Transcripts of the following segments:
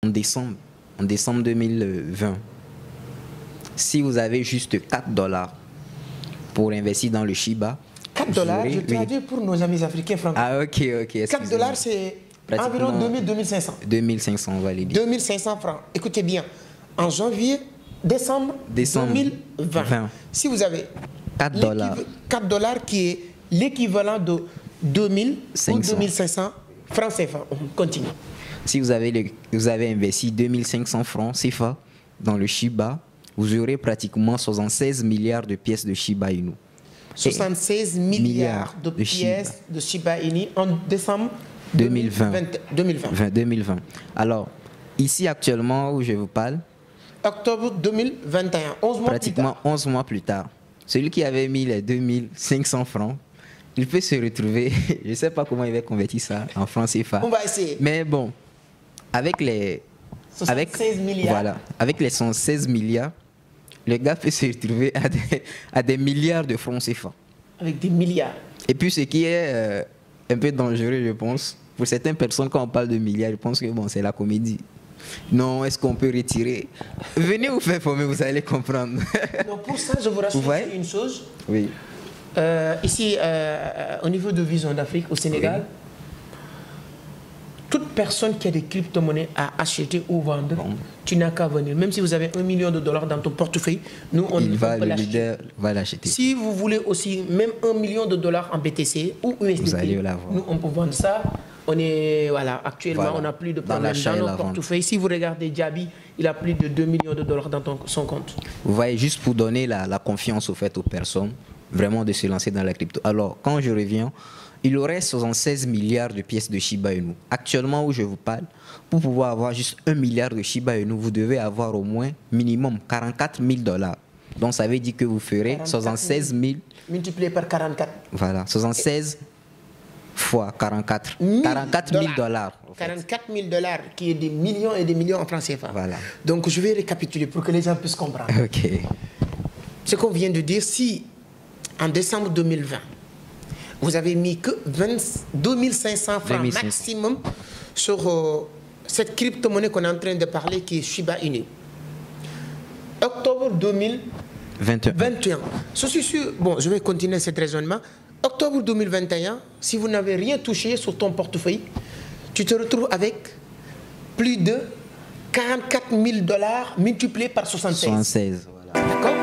en décembre 2020, si vous avez juste 4 dollars pour investir dans le Shiba, 4 dollars, je traduis pour nos amis africains franco. Ah, ok. 4 dollars, c'est environ 2000-2500. 2500, on va les dire. 2500 francs. Écoutez bien, en janvier, décembre 2020, si vous avez 4 dollars. 4 dollars qui est l'équivalent de 2000 ou 2500 francs CFA. On continue. Si vous avez investi 2500 francs CFA dans le Shiba, vous aurez pratiquement 76 milliards de pièces de Shiba Inu. 76 milliards de pièces de Shiba Inu en décembre 2020. Alors, ici actuellement où je vous parle, octobre 2021, 11 mois pratiquement plus tard. 11 mois plus tard, celui qui avait mis les 2500 francs, il peut se retrouver, je ne sais pas comment il va convertir ça en francs CFA. On va essayer. Mais bon, avec les 76 milliards. Voilà, avec les 116 milliards, le gars peut se retrouver à des milliards de francs CFA. Avec des milliards. Et puis ce qui est un peu dangereux, je pense, pour certaines personnes, quand on parle de milliards, je pense que bon, c'est la comédie. Non, est-ce qu'on peut retirer? Venez vous faire former, vous allez comprendre. Donc pour ça, je vous rassure une chose. Oui. Ici, au niveau de Vision d'Afrique, au Sénégal, toute personne qui a des crypto-monnaies à acheter ou vendre, tu n'as qu'à venir. Même si vous avez 1 million de dollars dans ton portefeuille, nous, on peut l'acheter. Va l'acheter. Si vous voulez aussi même 1 million de dollars en BTC ou USDT, nous, on peut vendre ça. On est, voilà, actuellement, on n'a plus de problème dans notre portefeuille. Si vous regardez Djabi, il a plus de 2 millions de dollars dans son compte. Vous voyez, juste pour donner la confiance au fait aux personnes, vraiment de se lancer dans la crypto. Alors, quand je reviens, il aurait 76 milliards de pièces de Shiba Inu. Actuellement, où je vous parle, pour pouvoir avoir juste 1 milliard de Shiba Inu, vous devez avoir au moins minimum 44 000 dollars. Donc, ça veut dire que vous ferez 76 000... Multiplié par 44. Voilà, 76 fois 44. 44 000 dollars. 44 000 dollars, qui est des millions et des millions en francs CFA. Voilà. Donc, je vais récapituler pour que les gens puissent comprendre. Ok. Ce qu'on vient de dire, si en décembre 2020, vous avez mis que 2500 francs maximum sur cette crypto-monnaie qu'on est en train de parler, qui est Shiba Inu. Octobre 2021. Je suis sûr, bon, je vais continuer cet raisonnement. Octobre 2021, si vous n'avez rien touché sur ton portefeuille, tu te retrouves avec plus de 44 000 dollars multipliés par 76. 76, voilà. D'accord?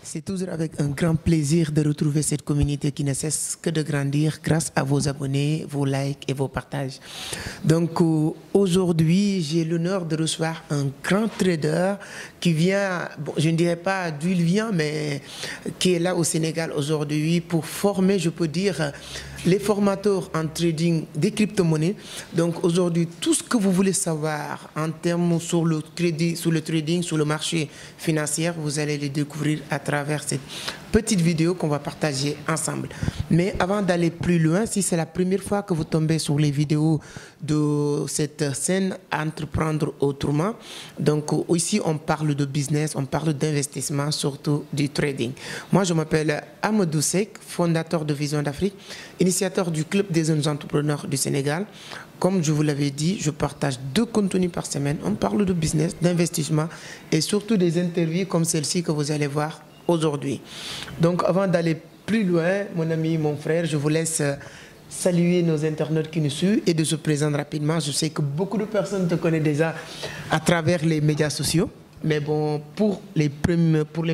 C'est toujours avec un grand plaisir de retrouver cette communauté qui ne cesse que de grandir grâce à vos abonnés, vos likes et vos partages. Donc aujourd'hui, j'ai l'honneur de recevoir un grand trader qui vient, bon, je ne dirais pas d'où il vient, mais qui est là au Sénégal aujourd'hui pour former, je peux dire, les formateurs en trading des crypto-monnaies. Donc aujourd'hui, tout ce que vous voulez savoir en termes sur le trading, sur le marché financier, vous allez le découvrir à travers cette petite vidéo qu'on va partager ensemble. Mais avant d'aller plus loin, si c'est la première fois que vous tombez sur les vidéos de cette scène Entreprendre autrement, donc ici on parle de business, on parle d'investissement, surtout du trading. Moi je m'appelle Amadou Seck, fondateur de Vision d'Afrique, initiateur du Club des jeunes entrepreneurs du Sénégal. Comme je vous l'avais dit, je partage 2 contenus par semaine. On parle de business, d'investissement et surtout des interviews comme celle-ci que vous allez voir aujourd'hui. Donc avant d'aller plus loin, mon ami, mon frère, je vous laisse saluer nos internautes qui nous suivent et de se présenter rapidement. Je sais que beaucoup de personnes te connaissent déjà à travers les médias sociaux. Mais bon, pour les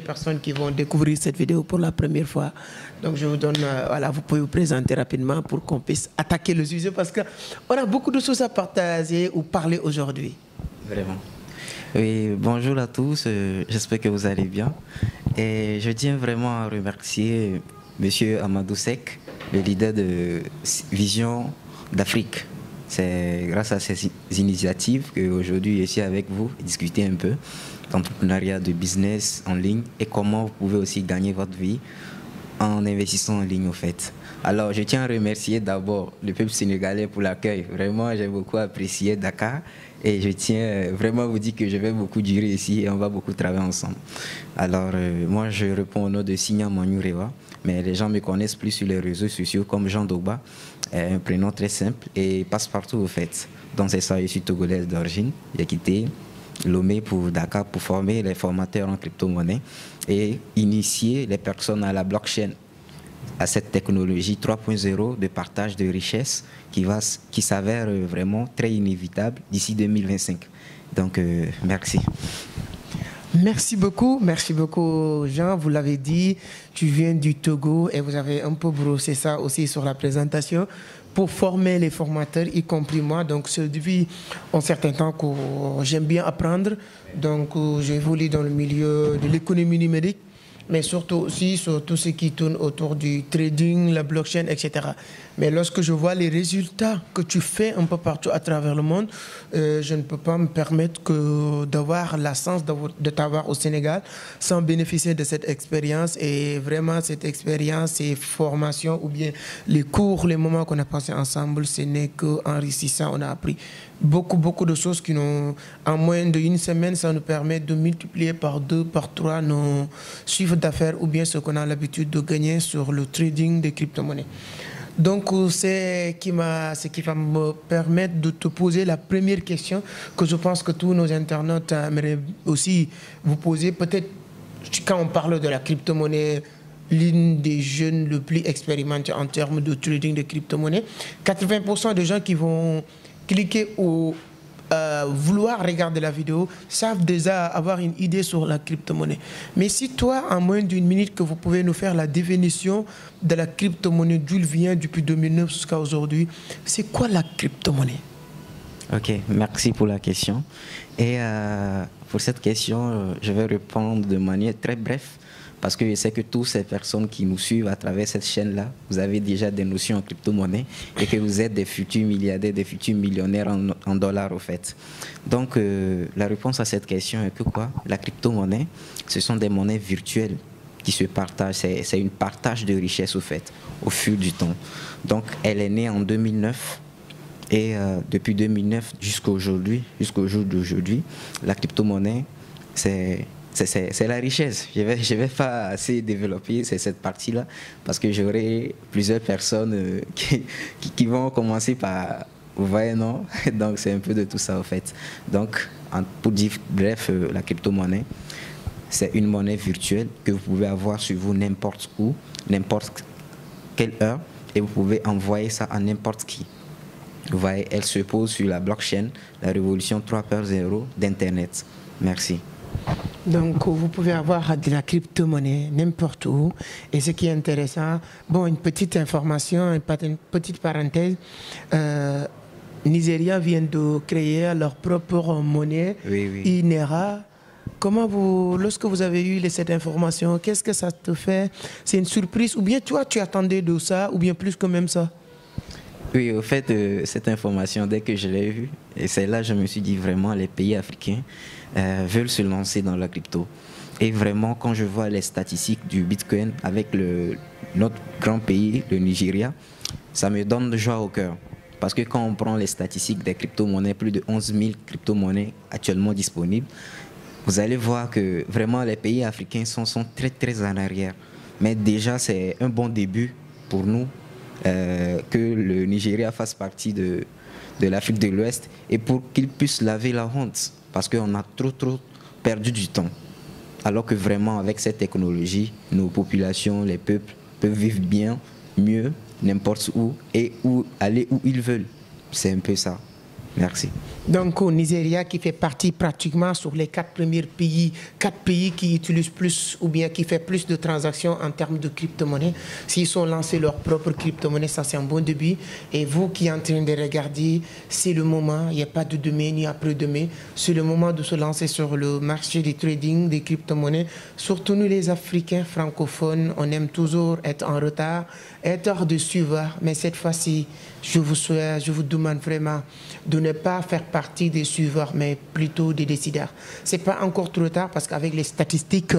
personnes qui vont découvrir cette vidéo pour la première fois, donc je vous donne, voilà, vous pouvez vous présenter rapidement pour qu'on puisse attaquer le sujet parce qu'on a beaucoup de choses à partager ou parler aujourd'hui. Vraiment. Oui, bonjour à tous, j'espère que vous allez bien. Et je tiens vraiment à remercier M. Amadou Seck, le leader de Vision d'Afrique. C'est grâce à ces initiatives qu'aujourd'hui je suis avec vous et discuter un peu d'entrepreneuriat, de business en ligne et comment vous pouvez aussi gagner votre vie en investissant en ligne au fait. Alors je tiens à remercier d'abord le peuple sénégalais pour l'accueil. Vraiment, j'ai beaucoup apprécié Dakar et je tiens vraiment à vous dire que je vais beaucoup durer ici et on va beaucoup travailler ensemble. Alors moi je réponds au nom de Signa Manyurewa, mais les gens me connaissent plus sur les réseaux sociaux comme Jean Dogba, un prénom très simple et passe partout au fait. Donc c'est ça, je suis togolaise d'origine, j'ai quitté Lomé pour Dakar pour former les formateurs en crypto-monnaie et initier les personnes à la blockchain, à cette technologie 3.0 de partage de richesses qui s'avère vraiment très inévitable d'ici 2025. Donc, merci. Merci beaucoup Jean, vous l'avez dit, tu viens du Togo et vous avez un peu brossé ça aussi sur la présentation pour former les formateurs, y compris moi. Donc c'est depuis un certain temps que j'aime bien apprendre, donc j'évolue dans le milieu de l'économie numérique, mais surtout aussi sur tout ce qui tourne autour du trading, la blockchain, etc. Mais lorsque je vois les résultats que tu fais un peu partout à travers le monde, je ne peux pas me permettre que d'avoir la chance de t'avoir au Sénégal sans bénéficier de cette expérience. Et vraiment, cette expérience, ces formations ou bien les cours, les moments qu'on a passés ensemble, ce n'est qu'enrichissant. On a appris beaucoup de choses qui nous, en moins d'une semaine, ça nous permet de multiplier par 2, par 3 nos chiffres d'affaires ou bien ce qu'on a l'habitude de gagner sur le trading des crypto-monnaies. Donc, c'est ce qui va me permettre de te poser la première question que je pense que tous nos internautes aimeraient aussi vous poser. Peut-être quand on parle de la crypto-monnaie, l'une des jeunes le plus expérimentés en termes de trading de crypto-monnaie, 80% des gens qui vont cliquer ou vouloir regarder la vidéo savent déjà avoir une idée sur la crypto-monnaie. Mais si toi, en moins d'une minute, que vous pouvez nous faire la définition de la crypto-monnaie, d'où elle vient depuis 2009 jusqu'à aujourd'hui, c'est quoi la crypto-monnaie? Ok, merci pour la question. Et pour cette question, je vais répondre de manière très brève parce que je sais que toutes ces personnes qui nous suivent à travers cette chaîne-là, vous avez déjà des notions en crypto-monnaie et que vous êtes des futurs milliardaires, des futurs millionnaires en dollars au fait. Donc la réponse à cette question est que quoi? La crypto-monnaie, ce sont des monnaies virtuelles qui se partagent, c'est une partage de richesse au fait, au fil du temps. Donc elle est née en 2009 et depuis 2009 jusqu'au jour d'aujourd'hui, la crypto-monnaie, c'est la richesse. Je vais pas assez développer cette partie-là parce que j'aurai plusieurs personnes qui vont commencer par... Vous voyez, non? Donc, c'est un peu de tout ça, en fait. Donc, pour dire bref, la crypto-monnaie, c'est une monnaie virtuelle que vous pouvez avoir sur vous n'importe où, n'importe quelle heure, et vous pouvez envoyer ça à n'importe qui. Vous voyez, elle se pose sur la blockchain, la révolution 3.0 d'Internet. Merci. Donc, vous pouvez avoir de la crypto-monnaie n'importe où. Et ce qui est intéressant, bon, une petite information, une petite parenthèse. Nigeria vient de créer leur propre monnaie, oui. INERA. Comment lorsque vous avez eu cette information, qu'est-ce que ça te fait? C'est une surprise ou bien toi, tu attendais de ça ou bien plus que même ça? Oui, au fait, cette information, dès que je l'ai vue, et c'est là que je me suis dit vraiment, les pays africains veulent se lancer dans la crypto. Et vraiment, quand je vois les statistiques du Bitcoin avec notre grand pays, le Nigeria, ça me donne de joie au cœur. Parce que quand on prend les statistiques des crypto-monnaies, plus de 11 000 crypto-monnaies actuellement disponibles, vous allez voir que vraiment les pays africains sont très en arrière. Mais déjà, c'est un bon début pour nous que le Nigeria fasse partie de l'Afrique de l'Ouest et pour qu'il puisse laver la honte. Parce qu'on a trop perdu du temps. Alors que vraiment, avec cette technologie, nos populations, les peuples peuvent vivre bien, mieux, n'importe où et aller où ils veulent. C'est un peu ça. Merci. Donc au Nigeria, qui fait partie pratiquement sur les 4 premiers pays, 4 pays qui utilisent plus ou bien qui fait plus de transactions en termes de crypto-monnaie, s'ils ont lancé leur propre crypto-monnaie, ça c'est un bon début. Et vous qui êtes en train de regarder, c'est le moment, il n'y a pas de demain ni après-demain, c'est le moment de se lancer sur le marché du trading des crypto-monnaies. Surtout nous les Africains francophones, on aime toujours être en retard, être hors de suivre, mais cette fois-ci, je vous demande vraiment de ne pas faire partie des suiveurs, mais plutôt des décideurs. Ce n'est pas encore trop tard parce qu'avec les statistiques,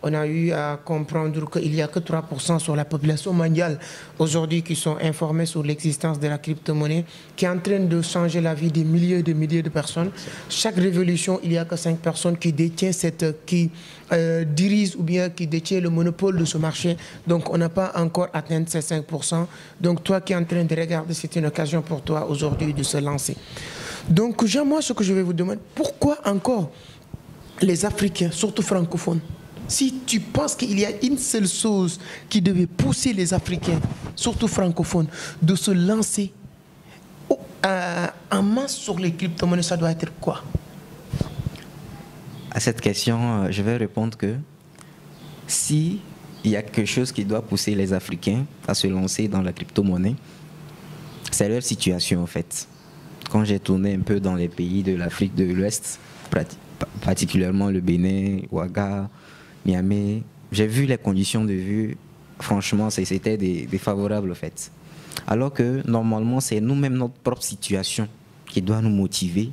on a eu à comprendre qu'il n'y a que 3% sur la population mondiale aujourd'hui qui sont informés sur l'existence de la crypto-monnaie, qui est en train de changer la vie des milliers et des milliers de personnes. Chaque révolution, il n'y a que 5 personnes qui détiennent dirigent ou bien qui détiennent le monopole de ce marché. Donc, on n'a pas encore atteint ces 5%. Donc, toi qui es en train de regarder, c'est une occasion pour toi aujourd'hui de se lancer. Donc, moi, ce que je vais vous demander, pourquoi encore les Africains, surtout francophones, si tu penses qu'il y a une seule chose qui devait pousser les Africains, surtout francophones, de se lancer en masse sur les crypto-monnaies, ça doit être quoi? À cette question, je vais répondre que si il y a quelque chose qui doit pousser les Africains à se lancer dans la crypto-monnaie, c'est leur situation en fait. Quand j'ai tourné un peu dans les pays de l'Afrique de l'Ouest, particulièrement le Bénin, Ouaga, Niamey, j'ai vu les conditions de vie, franchement, c'était défavorable en fait. Alors que normalement, c'est nous-mêmes notre propre situation qui doit nous motiver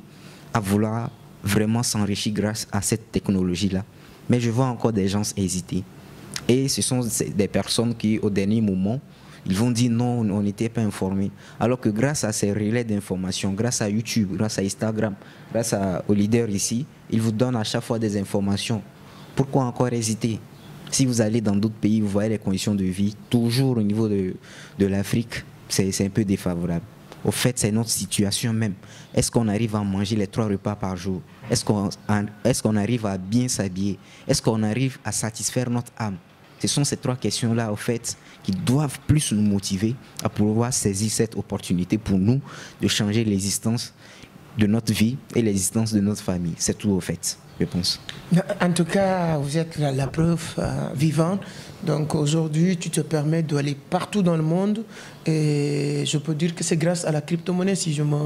à vouloir vraiment s'enrichir grâce à cette technologie-là. Mais je vois encore des gens hésiter. Et ce sont des personnes qui, au dernier moment, ils vont dire non, on n'était pas informés. Alors que grâce à ces relais d'information, grâce à YouTube, grâce à Instagram, grâce aux leaders ici, ils vous donnent à chaque fois des informations. Pourquoi encore hésiter? Si vous allez dans d'autres pays, vous voyez les conditions de vie, toujours au niveau de l'Afrique, c'est un peu défavorable. Au fait, c'est notre situation même. Est-ce qu'on arrive à manger les 3 repas par jour? Est-ce qu'on arrive à bien s'habiller? Est-ce qu'on arrive à satisfaire notre âme? Ce sont ces 3 questions-là, au fait, qui doivent plus nous motiver à pouvoir saisir cette opportunité pour nous de changer l'existence de notre vie et l'existence de notre famille. C'est tout, au fait, je pense. En tout cas, vous êtes la preuve vivante. Donc aujourd'hui, tu te permets d'aller partout dans le monde et je peux dire que c'est grâce à la crypto-monnaie si je me...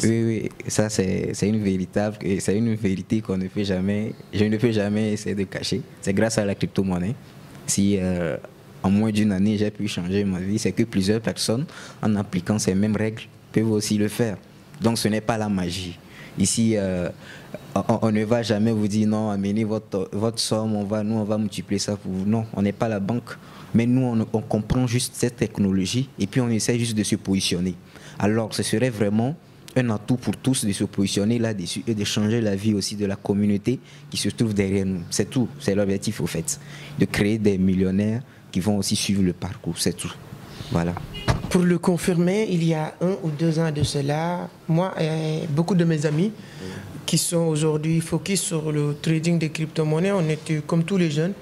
Oui, ça c'est une vérité qu'on ne peut jamais, je ne peux jamais essayer de cacher. C'est grâce à la crypto-monnaie. Si en moins d'une année j'ai pu changer ma vie, c'est que plusieurs personnes, en appliquant ces mêmes règles, peuvent aussi le faire. Donc ce n'est pas la magie. Ici, on ne va jamais vous dire non, amenez votre somme, on va multiplier ça pour vous. Non, on n'est pas la banque. Mais nous, on comprend juste cette technologie et puis on essaie juste de se positionner. Alors, ce serait vraiment un atout pour tous de se positionner là-dessus et de changer la vie aussi de la communauté qui se trouve derrière nous. C'est tout, c'est l'objectif au fait. De créer des millionnaires qui vont aussi suivre le parcours, c'est tout. Voilà. Pour le confirmer, il y a 1 ou 2 ans de cela, moi et beaucoup de mes amis qui sont aujourd'hui focus sur le trading des crypto-monnaies, on était comme tous les jeunes.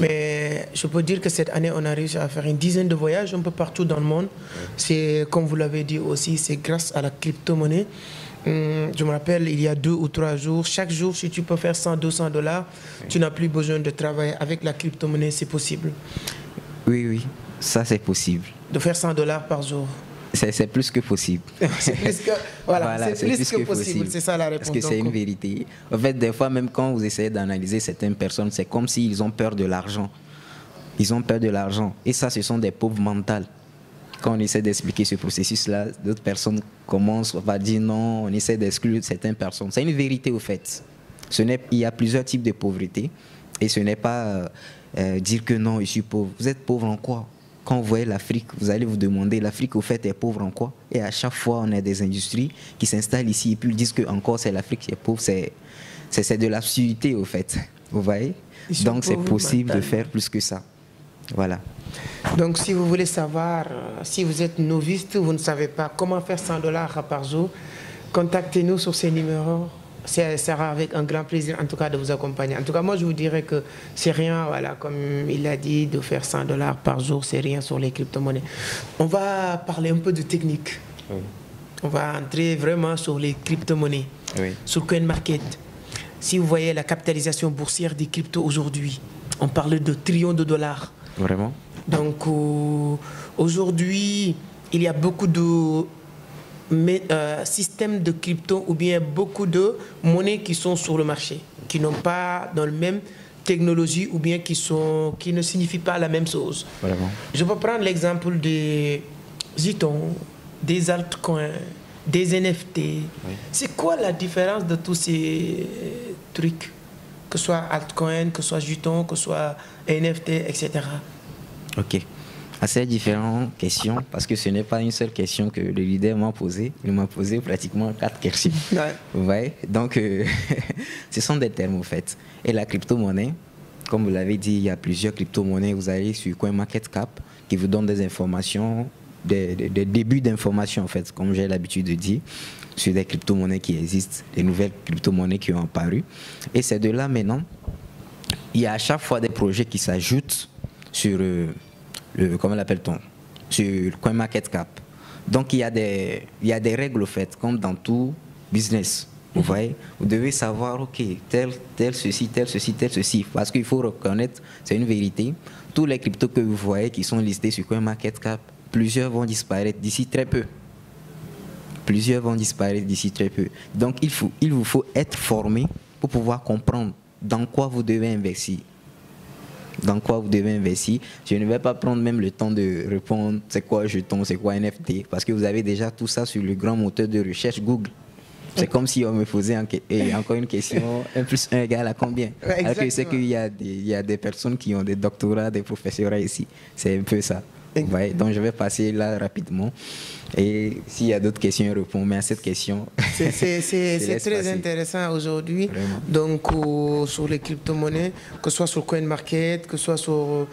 Mais je peux dire que cette année, on a réussi à faire une dizaine de voyages un peu partout dans le monde. C'est, comme vous l'avez dit aussi, c'est grâce à la crypto-monnaie. Je me rappelle, il y a 2 ou 3 jours, chaque jour, si tu peux faire 100, 200 $, tu n'as plus besoin de travailler. Avec la crypto-monnaie, c'est possible. Oui, ça c'est possible. De faire 100 $ par jour. C'est plus que possible. C'est plus que, voilà, c'est plus que possible. C'est ça la réponse. Parce que c'est une vérité. En fait, des fois, même quand vous essayez d'analyser certaines personnes, c'est comme s'ils ont peur de l'argent. Ils ont peur de l'argent. Et ça, ce sont des pauvres mentales. Quand on essaie d'expliquer ce processus-là, d'autres personnes commencent à dire non, on essaie d'exclure certaines personnes. C'est une vérité au fait. Il y a plusieurs types de pauvreté. Et ce n'est pas dire que non, je suis pauvre. Vous êtes pauvre en quoi? Quand vous voyez l'Afrique, vous allez vous demander, l'Afrique au fait est pauvre en quoi? Et à chaque fois, on a des industries qui s'installent ici et puis ils disent que encore c'est l'Afrique qui est pauvre. C'est de l'absurdité au fait. Vous voyez? Donc c'est possible de faire plus que ça. Voilà. Donc si vous voulez savoir, si vous êtes novice, vous ne savez pas comment faire 100 $ par jour, contactez-nous sur ces numéros. Ça sera avec un grand plaisir, en tout cas, de vous accompagner. En tout cas, moi, je vous dirais que c'est rien, voilà, comme il a dit, de faire 100 $ par jour, c'est rien sur les crypto-monnaies. On va parler un peu de technique. Oui. On va entrer vraiment sur les crypto-monnaies, oui. Sur CoinMarket. Si vous voyez la capitalisation boursière des cryptos aujourd'hui, on parle de trillions de dollars. Vraiment? Donc, aujourd'hui, il y a beaucoup de systèmes de crypto ou bien beaucoup de monnaies qui sont sur le marché, qui n'ont pas dans la même technologie ou bien qui ne signifient pas la même chose. Vraiment. Je peux prendre l'exemple des Zyton, des altcoins, des NFT. Oui. C'est quoi la différence de tous ces trucs? Que ce soit altcoin, que ce soit jeton, que ce soit NFT, etc. Ok. Assez différentes questions, parce que ce n'est pas une seule question que le leader m'a posée. Il m'a posé pratiquement 4 questions. Ouais. Vous voyez? Donc, ce sont des termes, en fait. Et la crypto-monnaie, comme vous l'avez dit, il y a plusieurs crypto-monnaies. Vous allez sur CoinMarketCap, qui vous donne des informations, des débuts d'informations, en fait, comme j'ai l'habitude de dire, sur des crypto-monnaies qui existent, des nouvelles crypto-monnaies qui ont apparu. Et c'est de là, maintenant, il y a à chaque fois des projets qui s'ajoutent sur... comment l'appelle-t-on, sur CoinMarketCap. Donc il y a des règles au fait, comme dans tout business. Vous voyez, vous devez savoir, ok, tel ceci, tel ceci, tel ceci, parce qu'il faut reconnaître, c'est une vérité. Tous les cryptos que vous voyez qui sont listés sur CoinMarketCap, plusieurs vont disparaître d'ici très peu. Plusieurs vont disparaître d'ici très peu. Donc il vous faut être formé pour pouvoir comprendre dans quoi vous devez investir. Dans quoi vous devez investir. Je ne vais pas prendre même le temps de répondre c'est quoi jeton, c'est quoi NFT, parce que vous avez déjà tout ça sur le grand moteur de recherche Google. C'est comme si on me posait encore une question, 1 + 1 égale à combien? Ouais, alors que je sais qu'il y a des personnes qui ont des doctorats, des professorats ici. C'est un peu ça. Ouais, donc je vais passer là rapidement. Et s'il y a d'autres questions, je réponds. Mais à cette question, c'est très intéressant aujourd'hui. Donc sur les crypto-monnaies, que ce soit sur CoinMarket, que ce soit sur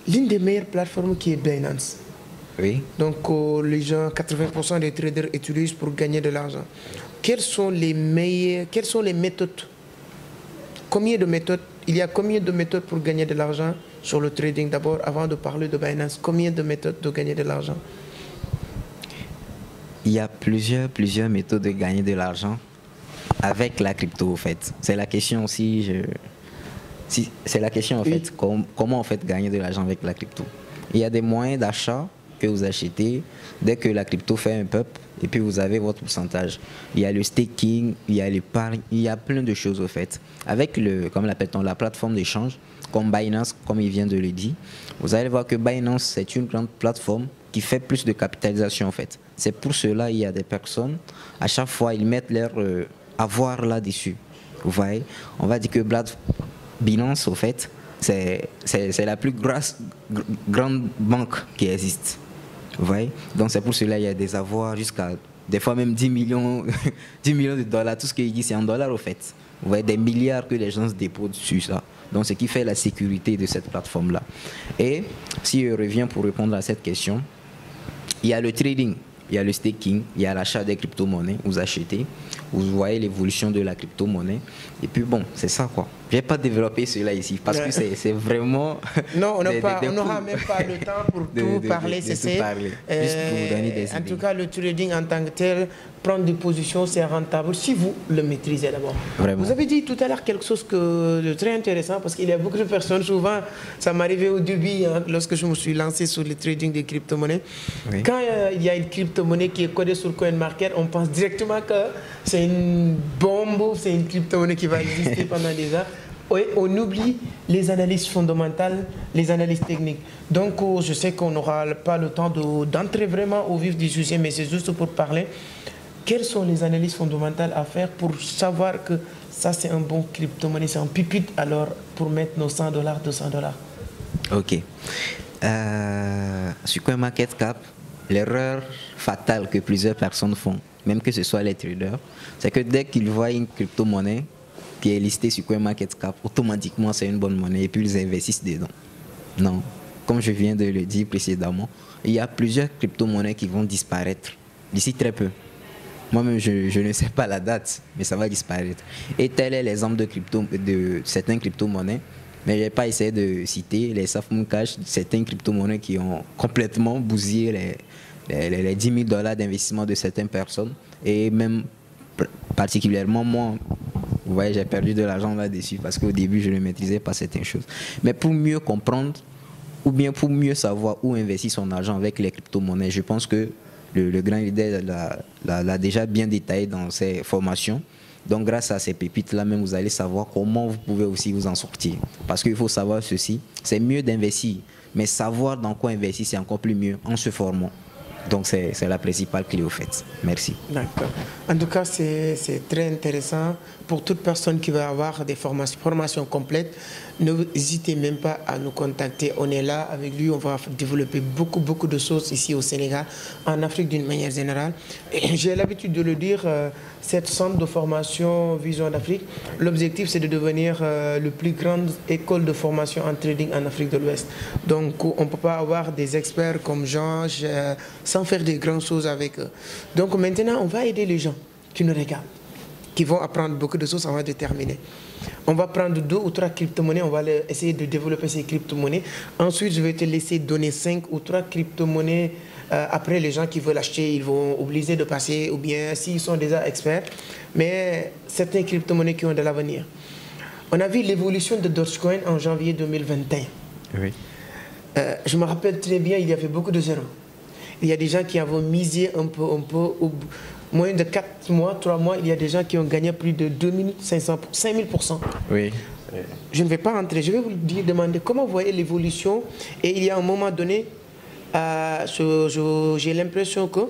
l'une des meilleures plateformes qui est Binance. Oui. Donc les gens, 80% des traders utilisent pour gagner de l'argent. Quelles sont les méthodes? Combien de méthodes? Il y a combien de méthodes pour gagner de l'argent sur le trading d'abord, avant de parler de Binance? Combien de méthodes de gagner de l'argent? Il y a plusieurs méthodes de gagner de l'argent avec la crypto, en fait. C'est la question aussi. C'est la question, en fait. Comment, en fait, gagner de l'argent avec la crypto? Il y a des moyens d'achat que vous achetez dès que la crypto fait un pop, et puis vous avez votre pourcentage. Il y a le staking, il y a l'épargne, il y a plein de choses, au fait. Avec comme l'appelle-t-on, la plateforme d'échange, comme Binance, comme il vient de le dire, vous allez voir que Binance, c'est une grande plateforme qui fait plus de capitalisation, en fait. C'est pour cela qu'il y a des personnes, à chaque fois, ils mettent leur avoir là-dessus. Vous voyez, on va dire que Binance, au fait, c'est la plus grande banque qui existe. Vous voyez, donc c'est pour cela qu'il y a des avoirs jusqu'à des fois même 10 millions, 10 millions de dollars. Tout ce qu'il dit, c'est en dollars, au fait. Vous voyez, des milliards que les gens se déposent sur ça. Donc, ce qui fait la sécurité de cette plateforme-là. Et si je reviens pour répondre à cette question, il y a le trading, il y a le staking, il y a l'achat des crypto-monnaies. Vous achetez, vous voyez l'évolution de la crypto-monnaie. Et puis, bon, c'est ça, quoi. Je n'ai pas développé cela ici parce que c'est vraiment... Non, on n'aura même pas le temps pour tout parler. Juste pour vous donner des idées. En tout cas, le trading en tant que tel, prendre des positions, c'est rentable si vous le maîtrisez d'abord. Vous avez dit tout à l'heure quelque chose de très intéressant parce qu'il y a beaucoup de personnes, souvent, ça m'arrivait au début, lorsque je me suis lancé sur le trading des crypto-monnaies. Oui. Quand il y a une crypto-monnaie qui est codée sur CoinMarket, on pense directement que c'est une bombe, c'est une crypto-monnaie qui va exister pendant des heures. Oui, on oublie les analyses fondamentales, les analyses techniques. Donc, je sais qu'on n'aura pas le temps d'entrer vraiment au vif du sujet, mais c'est juste pour parler. Quelles sont les analyses fondamentales à faire pour savoir que ça, c'est un bon crypto-monnaie, c'est un pipite, alors pour mettre nos $100, $200? Ok. Sur CoinMarketCap, l'erreur fatale que plusieurs personnes font, même que ce soit les traders, c'est que dès qu'ils voient une crypto-monnaie qui est listée sur CoinMarketCap, automatiquement c'est une bonne monnaie et puis ils investissent dedans. Non. Comme je viens de le dire précédemment, il y a plusieurs crypto-monnaies qui vont disparaître d'ici très peu. Moi-même, je ne sais pas la date, mais ça va disparaître. Et tel est l'exemple de certaines crypto-monnaies. Mais je n'ai pas essayé de citer les Safmoon Cash, certaines crypto-monnaies qui ont complètement bousillé les 10 000 $ d'investissement de certaines personnes. Et même particulièrement moi, vous voyez, j'ai perdu de l'argent là-dessus parce qu'au début, je ne maîtrisais pas certaines choses. Mais pour mieux comprendre, ou bien pour mieux savoir où investir son argent avec les crypto-monnaies, je pense que le grand leader l'a déjà bien détaillé dans ses formations. Donc grâce à ces pépites-là, même vous allez savoir comment vous pouvez aussi vous en sortir. Parce qu'il faut savoir ceci, c'est mieux d'investir, mais savoir dans quoi investir, c'est encore plus mieux en se formant. Donc c'est la principale clé au fait. Merci. D'accord. En tout cas, c'est très intéressant pour toute personne qui veut avoir des formations complètes. N'hésitez même pas à nous contacter. On est là avec lui. On va développer beaucoup de choses ici au Sénégal, en Afrique d'une manière générale. J'ai l'habitude de le dire, cette centre de formation Vision d'Afrique, l'objectif c'est de devenir le plus grande école de formation en trading en Afrique de l'Ouest. Donc on ne peut pas avoir des experts comme Jean sans faire des grandes choses avec eux. Donc maintenant on va aider les gens qui nous regardent, qui vont apprendre beaucoup de choses avant de terminer. On va prendre 2 ou 3 crypto-monnaies, on va essayer de développer ces crypto-monnaies. Ensuite, je vais te laisser donner 5 ou 3 crypto-monnaies. Après, les gens qui veulent acheter, ils vont obliger de passer, ou bien s'ils sont déjà experts, mais certaines crypto-monnaies qui ont de l'avenir. On a vu l'évolution de Dogecoin en janvier 2021. Oui. Je me rappelle très bien, il y avait beaucoup de zéros. Il y a des gens qui avaient misé un peu, au moins de 4 mois, 3 mois, il y a des gens qui ont gagné plus de 5000%. Oui. Je ne vais pas rentrer, je vais vous demander comment vous voyez l'évolution. Et il y a un moment donné, j'ai l'impression que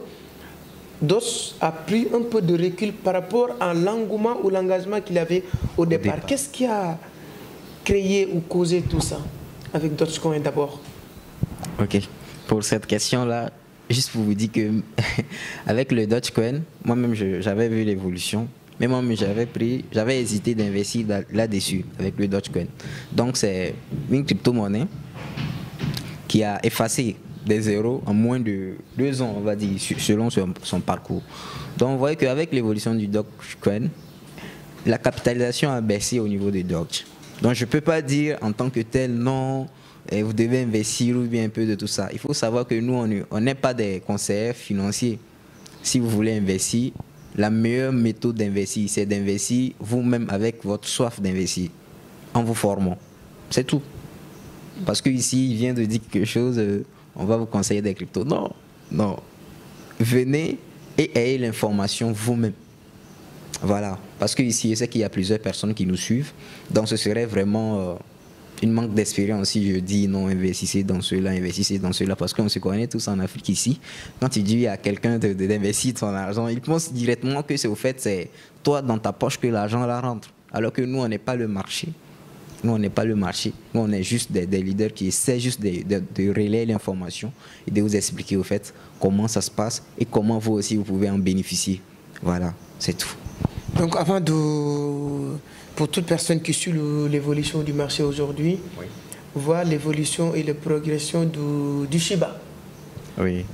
DOS a pris un peu de recul par rapport à l'engouement ou l'engagement qu'il avait au départ. Qu'est-ce qui a créé ou causé tout ça avec Dogecoin d'abord? Ok. Pour cette question-là, juste pour vous dire que avec le Dogecoin, moi-même j'avais vu l'évolution, mais moi-même j'avais hésité d'investir là-dessus avec le Dogecoin. Donc c'est une crypto-monnaie qui a effacé des zéros en moins de 2 ans, on va dire, selon son parcours. Donc on voit qu'avec l'évolution du Dogecoin, la capitalisation a baissé au niveau de Doge. Donc je ne peux pas dire en tant que tel, non, vous devez investir ou bien un peu de tout ça. Il faut savoir que nous, on n'est pas des conseillers financiers. Si vous voulez investir, la meilleure méthode d'investir, c'est d'investir vous-même avec votre soif d'investir, en vous formant. C'est tout. Parce qu'ici, il vient de dire quelque chose, on va vous conseiller des cryptos. Non, non. Venez et ayez l'information vous-même. Voilà. Parce qu'ici, je sais qu'il y a plusieurs personnes qui nous suivent. Donc, ce serait vraiment une manque d'expérience si je dis non, investissez dans cela, investissez dans cela. Parce qu'on se connaît tous en Afrique ici. Quand tu dis à quelqu'un d'investir son argent, il pense directement que c'est au fait, c'est toi dans ta poche que l'argent la rentre. Alors que nous, on n'est pas le marché. Nous, on n'est pas le marché. Nous, on est juste des leaders qui essaient juste de relayer l'information et de vous expliquer au fait comment ça se passe et comment vous aussi, vous pouvez en bénéficier. Voilà, c'est tout. Donc, pour toute personne qui suit l'évolution du marché aujourd'hui, oui, voir l'évolution et la progression du Shiba. Oui.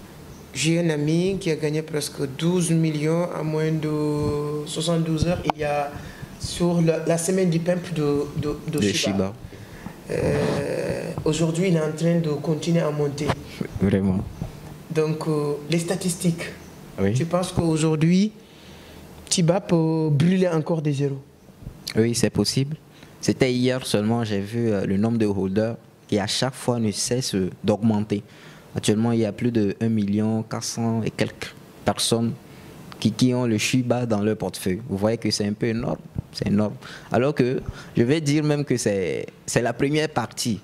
J'ai un ami qui a gagné presque 12 millions en moins de 72 heures. Il y a sur la semaine du pump de Shiba. Aujourd'hui, il est en train de continuer à monter. Vraiment. Donc, les statistiques. Oui. Tu penses qu'aujourd'hui, Shiba peut brûler encore des zéros? Oui, c'est possible. C'était hier seulement, j'ai vu le nombre de holders qui à chaque fois ne cesse d'augmenter. Actuellement, il y a plus de 1 400 000 et quelques personnes qui ont le Shiba dans leur portefeuille. Vous voyez que c'est un peu énorme. C'est énorme. Alors que je vais dire même que c'est la première partie.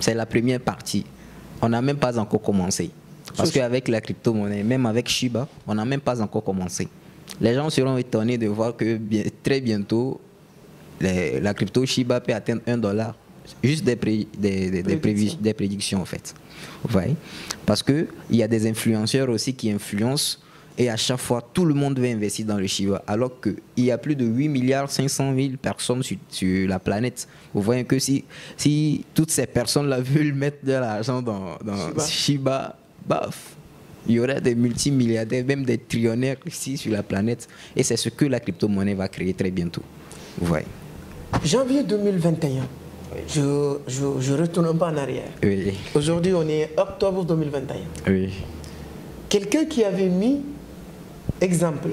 C'est la première partie. On n'a même pas encore commencé. Parce qu'avec la crypto-monnaie, même avec Shiba, on n'a même pas encore commencé. Les gens seront étonnés de voir que très bientôt, la crypto Shiba peut atteindre $1. Juste des prédictions en fait. Vous voyez? Parce qu'il y a des influenceurs aussi qui influencent. Et à chaque fois, tout le monde veut investir dans le Shiba, alors qu'il y a plus de 8,5 milliards personnes sur la planète. Vous voyez que si toutes ces personnes-là veulent mettre de l'argent dans Shiba, baf, il y aurait des multimilliardaires, même des trillionnaires ici sur la planète. Et c'est ce que la crypto-monnaie va créer très bientôt. Vous voyez. Janvier 2021. Oui. Je retourne un peu en arrière. Oui. Aujourd'hui, on est octobre 2021. Oui. Quelqu'un qui avait mis, exemple,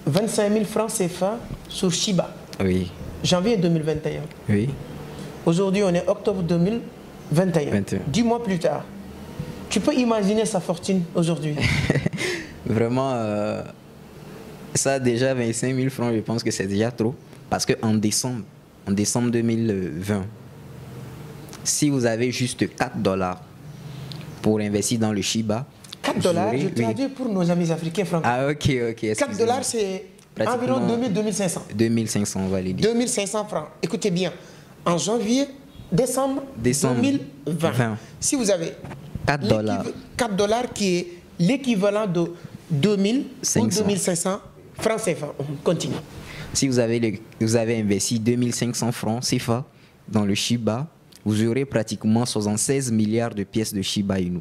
25 000 francs CFA sur Shiba. Oui. Janvier 2021. Oui. Aujourd'hui, on est octobre 2021. 10 mois plus tard. Tu peux imaginer sa fortune aujourd'hui? Vraiment, ça déjà 25 000 francs, je pense que c'est déjà trop. Parce qu'en décembre 2020, si vous avez juste $4 pour investir dans le Shiba, $4, je traduis pour nos amis africains francophones. Ah, ok. $4, c'est environ 2500. 2500, on va les dire. 2500 francs. Écoutez bien, en décembre 2020, si vous avez $4 qui est l'équivalent de 2000 ou 2500 francs CFA. On continue. Si vous avez investi 2500 francs CFA dans le Shiba, vous aurez pratiquement 76 milliards de pièces de Shiba Inu.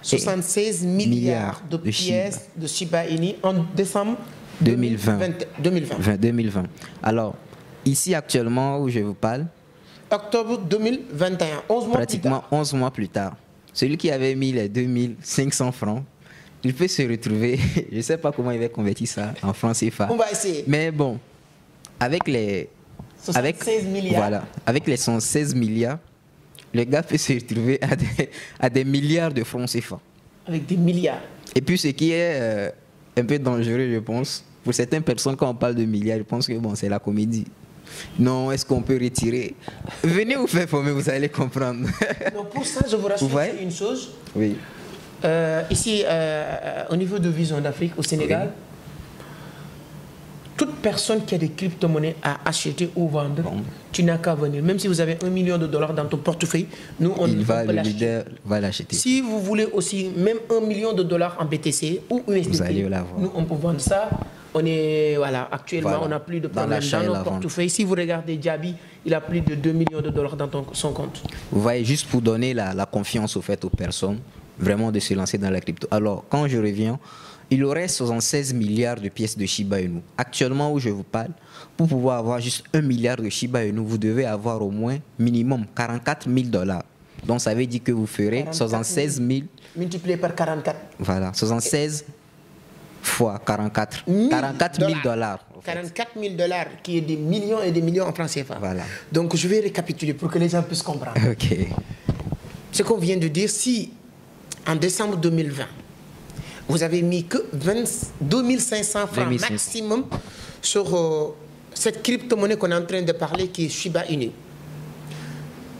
76 milliards de pièces de Shiba Inu en décembre 2020. Alors, ici actuellement où je vous parle, octobre 2021, 11 mois pratiquement 11 mois plus tard, celui qui avait mis les 2500 francs, il peut se retrouver, je ne sais pas comment il va convertir ça en francs CFA. On va essayer. Mais bon, avec les 76 milliards. Voilà, avec les 116 milliards, le gars peut se retrouver à des milliards de francs CFA. Avec des milliards. Et puis ce qui est un peu dangereux, je pense, pour certaines personnes, quand on parle de milliards, je pense que bon, c'est la comédie. Non, est-ce qu'on peut retirer? Venez vous faire former, vous allez comprendre. Donc pour ça, je vous rassure une chose. Oui. Ici, au niveau de Vision d'Afrique, au Sénégal, toute personne qui a des crypto-monnaies à acheter ou vendre, tu n'as qu'à venir. Même si vous avez $1 million dans ton portefeuille, nous, on va l'acheter. Si vous voulez aussi même $1 million en BTC ou USDT, nous, on peut vendre ça. On est, actuellement, on n'a plus de problème dans nos portefeuilles. Si vous regardez Djabi, il a plus de $2 millions dans son compte. Vous voyez, juste pour donner la confiance aux personnes, vraiment de se lancer dans la crypto. Alors, quand je reviens, il aurait 76 milliards de pièces de Shiba Inu. Actuellement, où je vous parle, pour pouvoir avoir juste 1 milliard de Shiba Inu, vous devez avoir au moins minimum $44 000. Donc, ça veut dire que vous ferez 76 000... Multiplié par 44. Voilà, 76 fois 44. $44 000. $44 000 qui est des millions et des millions en francs CFA. Voilà. Donc, je vais récapituler pour que les gens puissent comprendre. Ok. Ce qu'on vient de dire, si en décembre 2020, vous avez mis que 2500 francs maximum sur cette crypto-monnaie qu'on est en train de parler qui est Shiba Inu.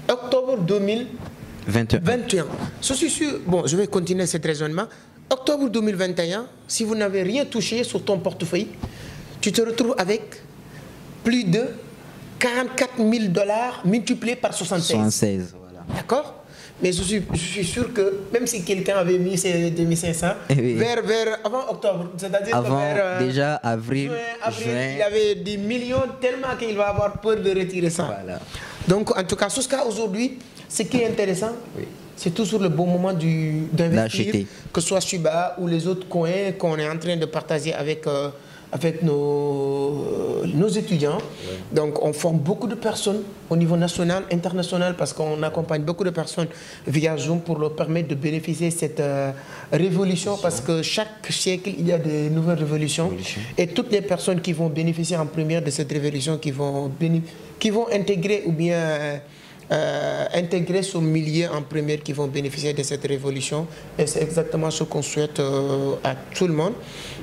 Octobre 2021. Je suis sûr, bon, je vais continuer cet raisonnement. Octobre 2021, si vous n'avez rien touché sur ton portefeuille, tu te retrouves avec plus de $44 000 multiplié par 76. Voilà. D'accord? Mais je suis sûr que même si quelqu'un avait mis ses 2500, avant octobre, c'est-à-dire vers déjà avril, juin, il avait des millions tellement qu'il va avoir peur de retirer ça. Voilà. Donc, en tout cas, jusqu'à aujourd'hui, ce qui est intéressant, c'est toujours le bon moment d'investir, que ce soit Shiba ou les autres coins qu'on est en train de partager avec nos étudiants. Donc, on forme beaucoup de personnes au niveau national, international, parce qu'on accompagne beaucoup de personnes via Zoom pour leur permettre de bénéficier de cette révolution, parce que chaque siècle, il y a de nouvelles révolutions. Et toutes les personnes qui vont bénéficier en première de cette révolution, qui vont intégrer ou bien intégrer ce milieu en première, qui vont bénéficier de cette révolution. Et c'est exactement ce qu'on souhaite à tout le monde.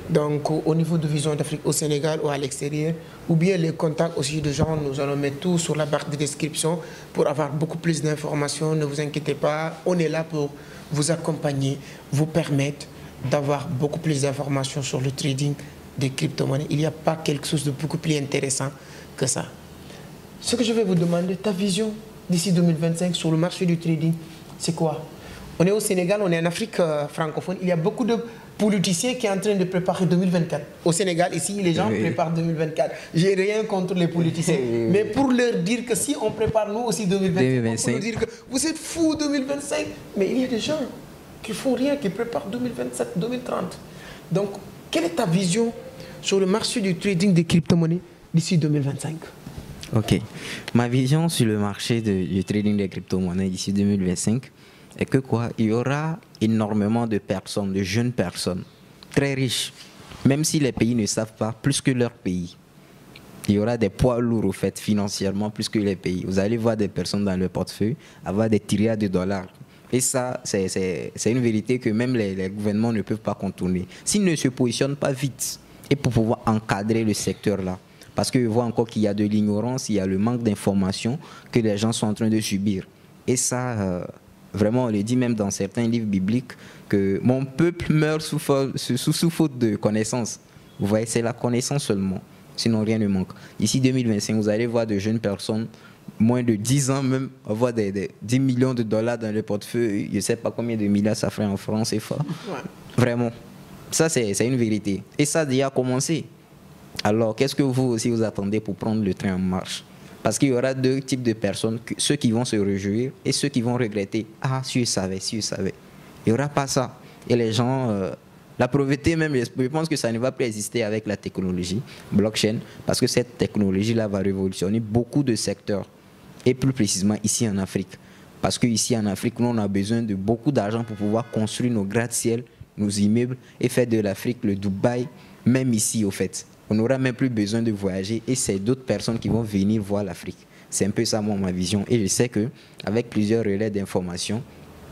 Donc, au niveau de Vision d'Afrique au Sénégal ou à l'extérieur, ou bien les contacts aussi de gens, nous allons mettre tout sur la barre de description pour avoir beaucoup plus d'informations. Ne vous inquiétez pas, on est là pour vous accompagner, vous permettre d'avoir beaucoup plus d'informations sur le trading des crypto-monnaies. Il n'y a pas quelque chose de beaucoup plus intéressant que ça. Ce que je vais vous demander, ta vision d'ici 2025 sur le marché du trading, c'est quoi? On est au Sénégal, on est en Afrique francophone. Il y a beaucoup de politiciens qui sont en train de préparer 2024. Au Sénégal, ici, les gens préparent 2024. J'ai rien contre les politiciens. Mais pour leur dire que si on prépare nous aussi 2025, pour leur dire que vous êtes fous 2025. Mais il y a des gens qui font rien, qui préparent 2027, 2030. Donc, quelle est ta vision sur le marché du trading des crypto-monnaies d'ici 2025? Ok. Ma vision sur le marché du trading des crypto-monnaies d'ici 2025 est que il y aura énormément de personnes, de jeunes personnes, très riches, même si les pays ne savent pas, plus que leur pays. Il y aura des poids lourds au fait financièrement plus que les pays. Vous allez voir des personnes dans leur portefeuille avoir des tirades de dollars. Et ça, c'est une vérité que même les gouvernements ne peuvent pas contourner. S'ils ne se positionnent pas vite et pour pouvoir encadrer le secteur-là. Parce que je vois encore qu'il y a de l'ignorance, il y a le manque d'information que les gens sont en train de subir. Et ça, vraiment, on le dit même dans certains livres bibliques, que mon peuple meurt sous faute de connaissance. Vous voyez, c'est la connaissance seulement. Sinon, rien ne manque. D'ici 2025, vous allez voir de jeunes personnes, moins de 10 ans même, avoir des 10 millions de dollars dans le portefeuille. Je ne sais pas combien de milliards ça ferait en France CFA. Ouais. Vraiment. Ça, c'est une vérité. Et ça a déjà commencé. Alors, qu'est-ce que vous aussi vous attendez pour prendre le train en marche? Parce qu'il y aura deux types de personnes, ceux qui vont se réjouir et ceux qui vont regretter. Ah, si je savais, si je savais. Il n'y aura pas ça. Et les gens... la pauvreté même, je pense que ça ne va plus exister avec la technologie blockchain, parce que cette technologie-là va révolutionner beaucoup de secteurs, et plus précisément ici en Afrique. Parce qu'ici en Afrique, nous, on a besoin de beaucoup d'argent pour pouvoir construire nos gratte-ciel, nos immeubles, et faire de l'Afrique le Dubaï, même ici au fait. On n'aura même plus besoin de voyager, et c'est d'autres personnes qui vont venir voir l'Afrique. C'est un peu ça, moi, ma vision. Et je sais qu'avec plusieurs relais d'information,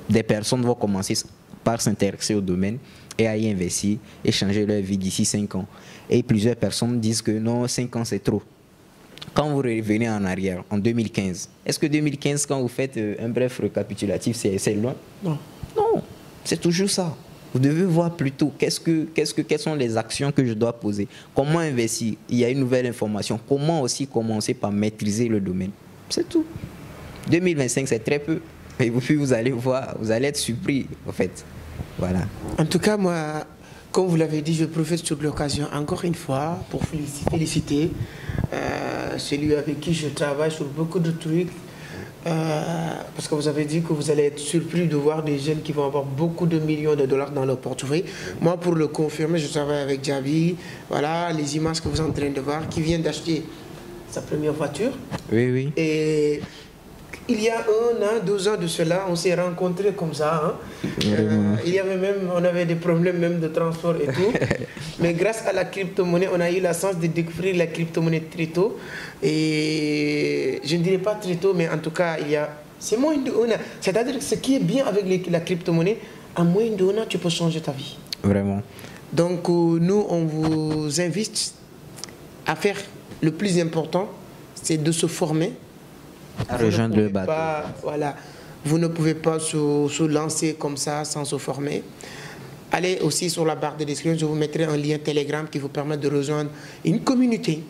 des personnes vont commencer par s'intéresser au domaine, et à y investir et changer leur vie d'ici 5 ans. Et plusieurs personnes disent que non, 5 ans c'est trop. Quand vous revenez en arrière, en 2015, est-ce que 2015, quand vous faites un bref récapitulatif, c'est loin? Non. Non, c'est toujours ça. Vous devez voir plutôt quelles sont les actions que je dois poser. Comment investir? Il y a une nouvelle information. Comment aussi commencer par maîtriser le domaine? C'est tout. 2025, c'est très peu. Et puis vous allez voir, vous allez être surpris en fait. Voilà. En tout cas, moi, comme vous l'avez dit, je profite de l'occasion encore une fois pour féliciter celui avec qui je travaille sur beaucoup de trucs. Parce que vous avez dit que vous allez être surpris de voir des jeunes qui vont avoir beaucoup de millions de dollars dans leur portefeuille. Moi, pour le confirmer, je travaille avec Javi. Voilà les images que vous êtes en train de voir, qui vient d'acheter sa première voiture. Oui, oui. Et il y a 1 an, 2 ans de cela, on s'est rencontrés comme ça. Hein. Il y avait même, on avait des problèmes même de transport et tout. Mais grâce à la crypto-monnaie, on a eu la chance de découvrir la crypto-monnaie très tôt. Et je ne dirais pas très tôt, mais en tout cas, c'est moins de 1 an. C'est-à-dire que ce qui est bien avec la crypto-monnaie, en moins de 1 an, tu peux changer ta vie. Vraiment. Donc, nous, on vous invite à faire le plus important, c'est de se former. À rejoindre le bateau. Voilà, vous ne pouvez pas se lancer comme ça sans se former. Allez aussi sur la barre de description, je vous mettrai un lien Telegram qui vous permet de rejoindre une communauté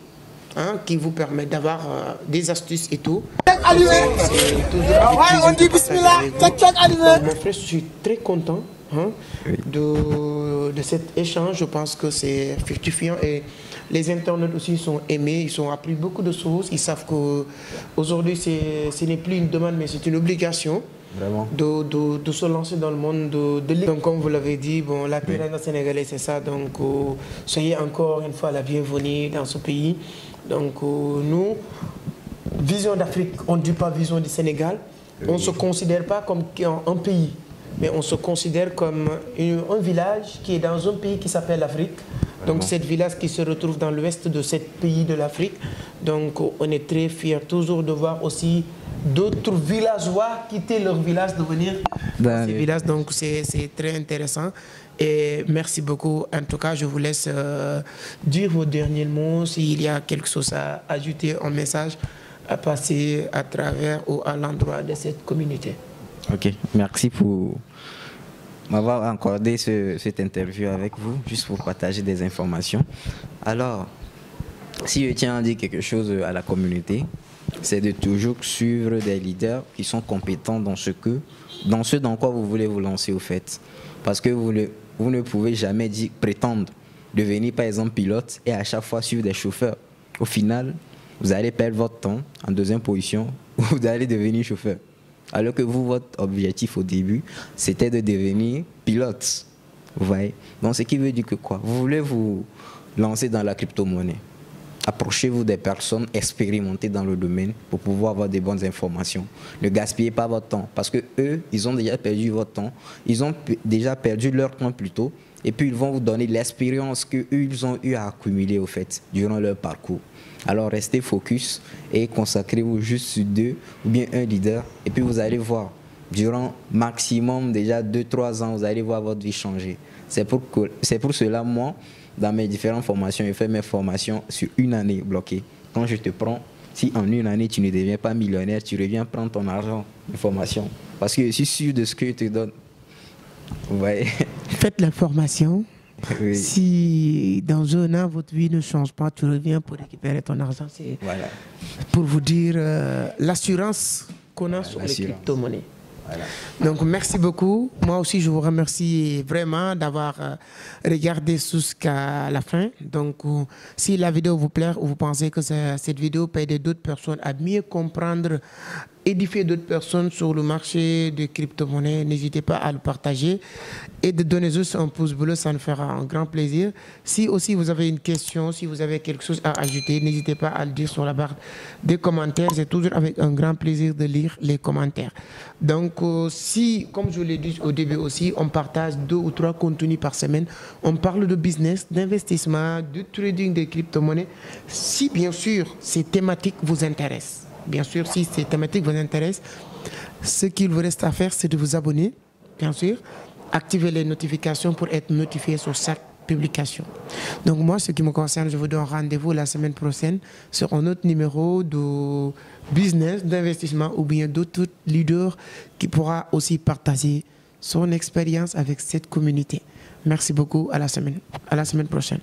qui vous permet d'avoir des astuces et tout. On dit bismillah. Mon frère, je suis très content de cet échange. Je pense que c'est fructifiant et les internautes aussi sont aimés, ils ont appris beaucoup de choses. Ils savent qu'aujourd'hui, ce n'est plus une demande, mais c'est une obligation. Vraiment. De se lancer dans le monde de l'île. Donc, comme vous l'avez dit, bon, la pyramide sénégalaise, c'est ça. Donc, soyez encore une fois la bienvenue dans ce pays. Donc, nous, vision d'Afrique, on ne dit pas vision du Sénégal. On ne se considère pas comme un pays, mais on se considère comme un village qui est dans un pays qui s'appelle l'Afrique. Donc, cette village qui se retrouve dans l'ouest de ce pays de l'Afrique. Donc, on est très fiers toujours de voir aussi d'autres villageois quitter leur village, de venir dans ces villages. Donc, c'est très intéressant. Et merci beaucoup. En tout cas, je vous laisse dire vos derniers mots. S'il y a quelque chose à ajouter, un message à passer à travers ou à l'endroit de cette communauté. Ok, merci pour m'avoir accordé cette interview avec vous, juste pour partager des informations. Alors, si je tiens à dire quelque chose à la communauté, c'est de toujours suivre des leaders qui sont compétents dans ce dans quoi vous voulez vous lancer au fait. Parce que vous ne pouvez jamais prétendre devenir par exemple pilote et à chaque fois suivre des chauffeurs. Au final, vous allez perdre votre temps en deuxième position, vous allez devenir chauffeur. Alors que vous, votre objectif au début, c'était de devenir pilote. Vous voyez? Donc, ce qui veut dire que quoi? Vous voulez vous lancer dans la crypto-monnaie. Approchez-vous des personnes expérimentées dans le domaine pour pouvoir avoir des bonnes informations. Ne gaspillez pas votre temps parce que eux, ils ont déjà perdu votre temps. Ils ont déjà perdu leur temps plutôt. Et puis, ils vont vous donner l'expérience qu'eux, ils ont eu à accumuler au fait durant leur parcours. Alors, restez focus et consacrez-vous juste sur 2 ou bien un leader. Et puis, vous allez voir, durant maximum déjà 2-3 ans, vous allez voir votre vie changer. C'est pour cela, moi, dans mes différentes formations, je fais mes formations sur 1 année bloquée. Quand je te prends, si en 1 année, tu ne deviens pas millionnaire, tu reviens prendre ton argent de formation. Parce que je suis sûr de ce que je te donne. Vous voyez? Faites la formation. Oui. Si dans un an, votre vie ne change pas, tu reviens pour récupérer ton argent. C'est Voilà. pour vous dire l'assurance qu'on a sur les l'assurance. crypto-monnaies. Voilà. Donc, merci beaucoup. Moi aussi, je vous remercie vraiment d'avoir regardé jusqu'à la fin. Donc, si la vidéo vous plaît ou vous pensez que cette vidéo peut aider d'autres personnes à mieux comprendre, édifier d'autres personnes sur le marché de crypto-monnaies, n'hésitez pas à le partager et de donner juste un pouce bleu, ça nous fera un grand plaisir. Si aussi vous avez une question, si vous avez quelque chose à ajouter, n'hésitez pas à le dire sur la barre des commentaires. C'est toujours avec un grand plaisir de lire les commentaires. Donc, si, comme je l'ai dit au début aussi, on partage 2 ou 3 contenus par semaine, on parle de business, d'investissement, de trading des crypto-monnaies, si bien sûr ces thématiques vous intéressent. Bien sûr, si ces thématiques vous intéressent, ce qu'il vous reste à faire, c'est de vous abonner, bien sûr, activer les notifications pour être notifié sur chaque publication. Donc moi, ce qui me concerne, je vous donne rendez-vous la semaine prochaine sur un autre numéro de business, d'investissement ou bien d'autres leaders qui pourra aussi partager son expérience avec cette communauté. Merci beaucoup, à la semaine prochaine.